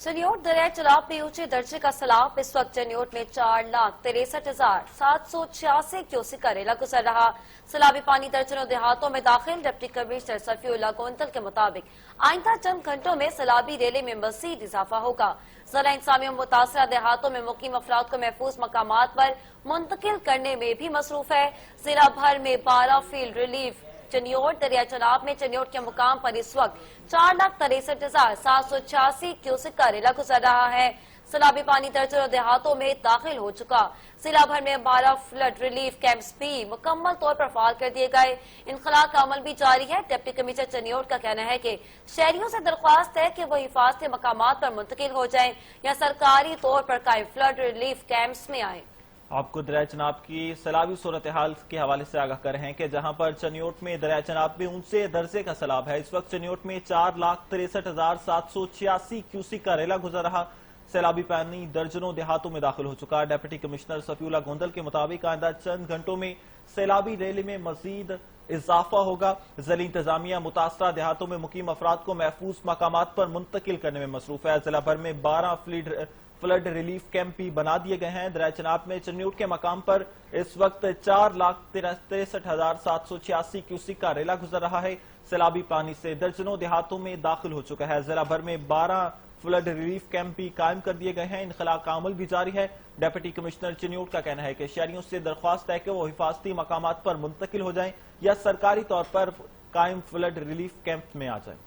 चनियोट दरिया चनाब में ऊंचे दर्जे का सैलाब। इस वक्त चनियोट में 4,63,786 क्यूसेक का रेला गुजर रहा। सैलाबी पानी दर्जनों देहातों में दाखिल। डिप्टी कमिश्नर सफीउल्लाह गोंदल के मुताबिक आइंदा चंद घंटों में सैलाबी रेले में मजीद इजाफा होगा। ज़रा इंसामी मुतासरा देहातों में मुकीम अफराद को महफूज मकामात पर मुंतकिल करने में भी मसरूफ है। जिला भर में 12 फील्ड रिलीफ चनियोट दरिया चनाब में चनियोट के मुकाम पर इस वक्त 4,63,786 क्यूसेक का रेला गुजर रहा है। सैलाबी पानी दर्जनों देहातों में दाखिल हो चुका। जिला भर में 12 फ्लड रिलीफ कैंप्स भी मुकम्मल तौर पर फाल कर दिए गए। इनखला का अमल भी जारी है। डिप्टी कमिश्नर चनियोट का कहना है कि शहरियों से दरख्वास्त है कि वो हिफाजती मकामात पर मुंतकिल हो जाएं या सरकारी तौर पर कायम फ्लड रिलीफ कैंप्स में आए। आपको दरिया चनाब की सैलाबी सूरत हाल के हवाले से आगाह कर रहे हैं कि जहां पर चनियोट में दरिया चनाब में ऊंचे दर्जे का सैलाब है। इस वक्त चनियोट में 4,63,786 क्यूसेक का रेला गुजर रहा। सैलाबी पानी दर्जनों देहातों में दाखिल हो चुका। डिप्टी कमिश्नर सफीउल्लाह गोंदल के मुताबिक आइंदा चंद घंटों में सैलाबी रेले में मजीद इजाफा होगा। ज़िला इंतजामिया मुतासरा देहातों में मुकीम अफराद को महफूज मकामात पर मुंतकिल करने में मसरूफ है। जिला भर में 12 फ्लड रिलीफ कैंप भी बना दिए गए हैं। दरिया चनाब में चनियोट के मकाम पर इस वक्त 4,63,786 क्यूसेक का रेला गुजर रहा है। सैलाबी पानी से दर्जनों देहातों में दाखिल हो चुका है। जिला भर में 12 फ्लड रिलीफ कैंप भी कायम कर दिए गए हैं। इनखला का अमल भी जारी है। डिप्टी कमिश्नर चनियोट का कहना है कि शहरियों से दरख्वास्त है कि वो हिफाजती मकामात पर मुंतकिल हो जाएं या सरकारी तौर पर कायम फ्लड रिलीफ कैंप में आ जाएं।